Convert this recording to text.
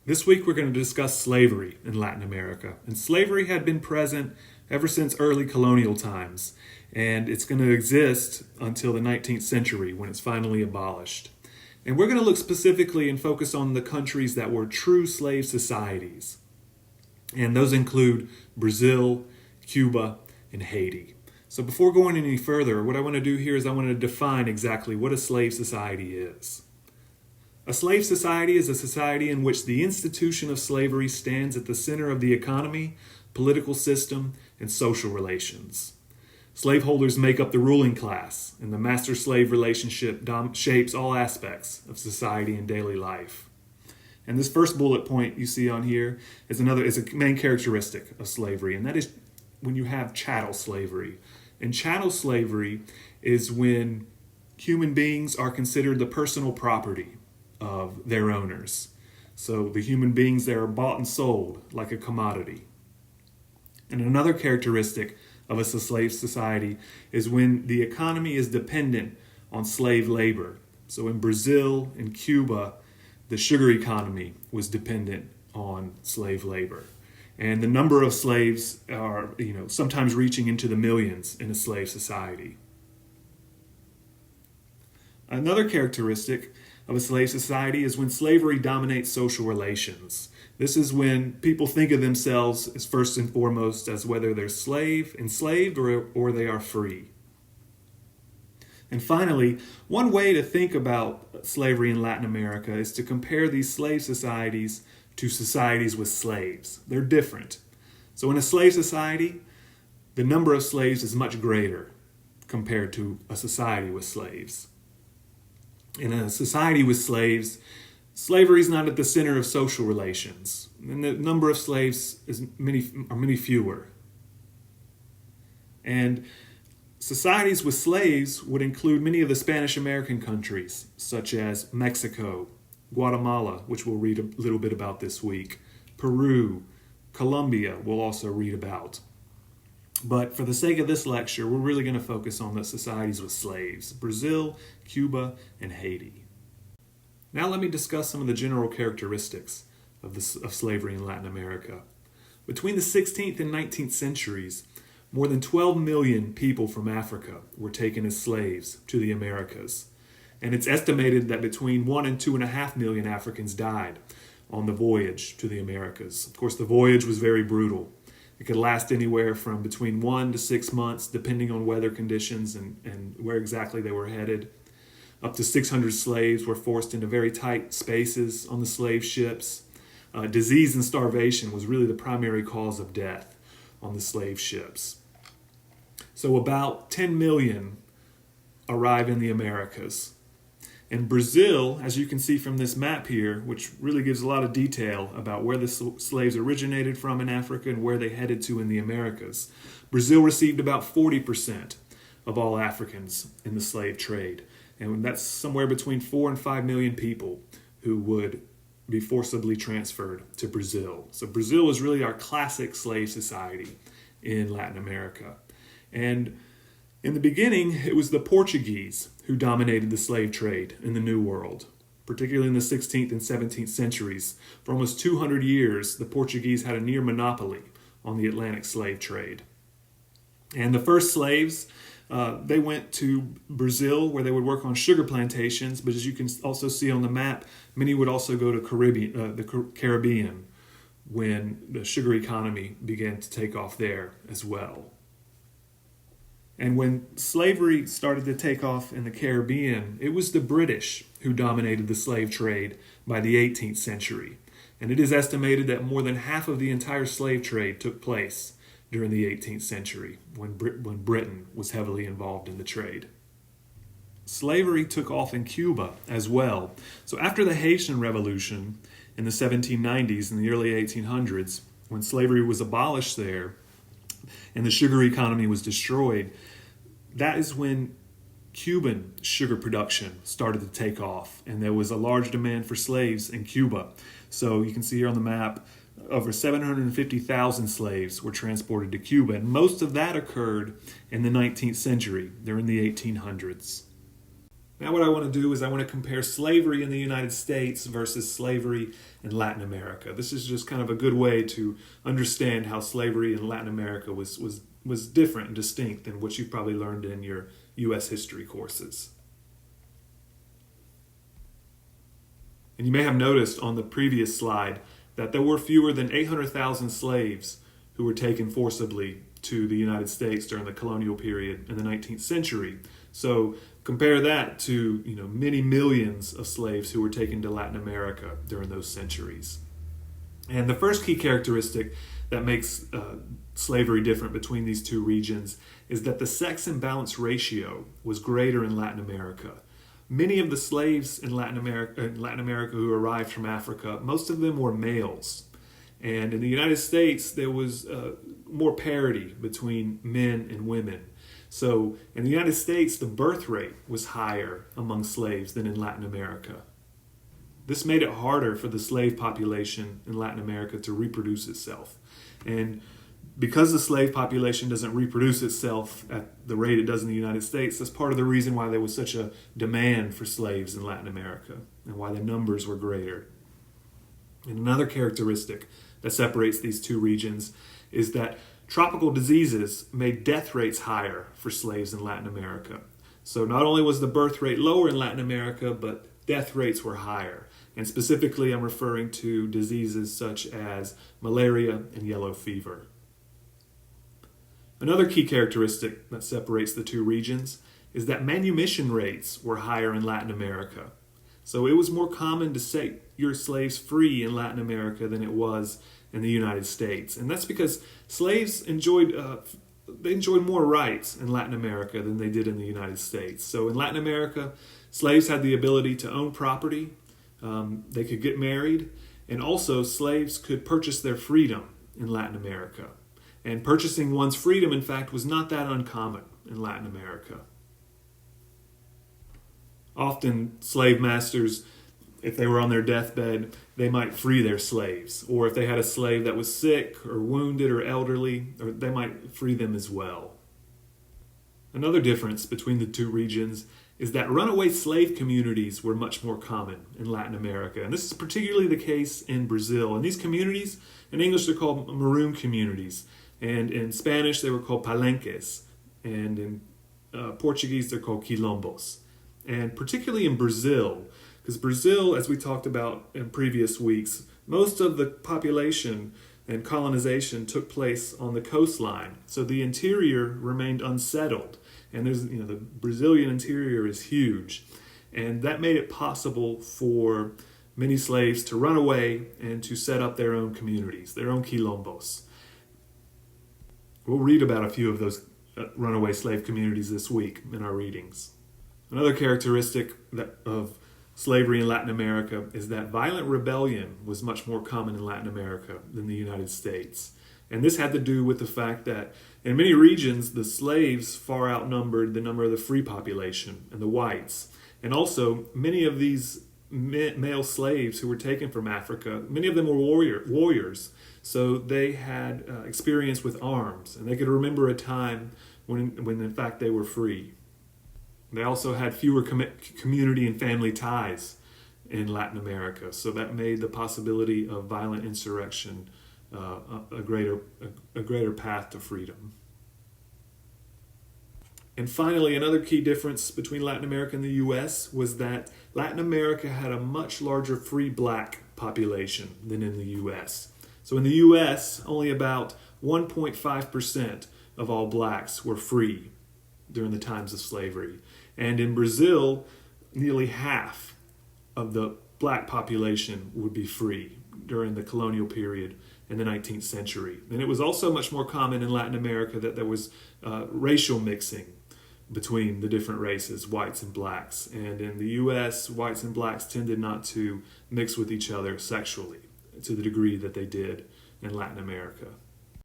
This week we're going to discuss slavery in Latin America. And slavery had been present ever since early colonial times, and it's going to exist until the 19th century when it's finally abolished. And we're going to look specifically and focus on the countries that were true slave societies. And those include Brazil, Cuba, and Haiti. So before going any further, what I want to do here is I want to define exactly what a slave society is. A slave society is a society in which the institution of slavery stands at the center of the economy, political system, and social relations. Slaveholders make up the ruling class, and the master-slave relationship shapes all aspects of society and daily life. And this first bullet point you see on here is a main characteristic of slavery, and that is when you have chattel slavery. And chattel slavery is when human beings are considered the personal property of their owners. So the human beings there are bought and sold like a commodity. And another characteristic of a slave society is when the economy is dependent on slave labor. So in Brazil and Cuba, the sugar economy was dependent on slave labor. And the number of slaves are, sometimes reaching into the millions in a slave society. Another characteristic of a slave society is when slavery dominates social relations. This is when people think of themselves as first and foremost as whether they're enslaved, or they are free. And finally, one way to think about slavery in Latin America is to compare these slave societies to societies with slaves. They're different. So in a slave society, the number of slaves is much greater compared to a society with slaves. In a society with slaves, slavery is not at the center of social relations, and the number of slaves are many fewer. And societies with slaves would include many of the Spanish American countries, such as Mexico, Guatemala, which we'll read a little bit about this week, Peru, Colombia, we'll also read about. But for the sake of this lecture, we're really going to focus on the societies with slaves: Brazil, Cuba, and Haiti. Now let me discuss some of the general characteristics of slavery in Latin America. Between the 16th and 19th centuries, more than 12 million people from Africa were taken as slaves to the Americas. And it's estimated that between 1 and 2.5 million Africans died on the voyage to the Americas. Of course, the voyage was very brutal. It could last anywhere from between 1 to 6 months, depending on weather conditions and where exactly they were headed. Up to 600 slaves were forced into very tight spaces on the slave ships. Disease and starvation was really the primary cause of death on the slave ships. So about 10 million arrive in the Americas. And Brazil, as you can see from this map here, which really gives a lot of detail about where the slaves originated from in Africa and where they headed to in the Americas. Brazil received about 40% of all Africans in the slave trade. And that's somewhere between 4 and 5 million people who would be forcibly transferred to Brazil. So Brazil is really our classic slave society in Latin America. And in the beginning, it was the Portuguese who dominated the slave trade in the New World, particularly in the 16th and 17th centuries. For almost 200 years, the Portuguese had a near monopoly on the Atlantic slave trade. And the first slaves, they went to Brazil, where they would work on sugar plantations, but as you can also see on the map, many would also go to the Caribbean when the sugar economy began to take off there as well. And when slavery started to take off in the Caribbean, it was the British who dominated the slave trade by the 18th century. And it is estimated that more than half of the entire slave trade took place during the 18th century, when Britain was heavily involved in the trade. Slavery took off in Cuba as well. So after the Haitian Revolution in the 1790s and the early 1800s, when slavery was abolished there, and the sugar economy was destroyed, that is when Cuban sugar production started to take off, and there was a large demand for slaves in Cuba. So you can see here on the map, over 750,000 slaves were transported to Cuba, and most of that occurred in the 19th century, during the 1800s. Now what I want to do is I want to compare slavery in the United States versus slavery in Latin America. This is just kind of a good way to understand how slavery in Latin America was different and distinct than what you've probably learned in your U.S. history courses. And you may have noticed on the previous slide that there were fewer than 800,000 slaves who were taken forcibly to the United States during the colonial period in the 19th century. So compare that to many millions of slaves who were taken to Latin America during those centuries. And the first key characteristic that makes slavery different between these two regions is that the sex imbalance ratio was greater in Latin America. Many of the slaves in Latin America who arrived from Africa, most of them were males. And in the United States, there was more parity between men and women. So in the United States, the birth rate was higher among slaves than in Latin America. This made it harder for the slave population in Latin America to reproduce itself. And because the slave population doesn't reproduce itself at the rate it does in the United States, that's part of the reason why there was such a demand for slaves in Latin America and why the numbers were greater. And another characteristic that separates these two regions is that tropical diseases made death rates higher for slaves in Latin America. So not only was the birth rate lower in Latin America, but death rates were higher. And specifically, I'm referring to diseases such as malaria and yellow fever. Another key characteristic that separates the two regions is that manumission rates were higher in Latin America. So it was more common to set your slaves free in Latin America than it was in the United States. And that's because slaves enjoyed more rights in Latin America than they did in the United States. So in Latin America, slaves had the ability to own property, they could get married, and also slaves could purchase their freedom in Latin America. And purchasing one's freedom, in fact, was not that uncommon in Latin America. Often, slave masters, if they were on their deathbed, they might free their slaves. Or if they had a slave that was sick or wounded or elderly, or they might free them as well. Another difference between the two regions is that runaway slave communities were much more common in Latin America. And this is particularly the case in Brazil. And these communities, in English, they're called maroon communities. And in Spanish, they were called palenques. And in Portuguese, they're called quilombos. And particularly in Brazil, because Brazil, as we talked about in previous weeks, most of the population and colonization took place on the coastline. So the interior remained unsettled. And the Brazilian interior is huge. And that made it possible for many slaves to run away and to set up their own communities, their own quilombos. We'll read about a few of those runaway slave communities this week in our readings. Another characteristic of slavery in Latin America is that violent rebellion was much more common in Latin America than the United States. And this had to do with the fact that in many regions, the slaves far outnumbered the number of the free population and the whites. And also, many of these male slaves who were taken from Africa, many of them were warriors. So they had experience with arms, and they could remember a time when in fact they were free. They also had fewer community and family ties in Latin America, so that made the possibility of violent insurrection a greater path to freedom. And finally, another key difference between Latin America and the U.S. was that Latin America had a much larger free black population than in the U.S. So in the U.S., only about 1.5% of all blacks were free during the times of slavery. And in Brazil, nearly half of the black population would be free during the colonial period in the 19th century. And it was also much more common in Latin America that there was racial mixing between the different races, whites and blacks. And in the U.S., whites and blacks tended not to mix with each other sexually to the degree that they did in Latin America.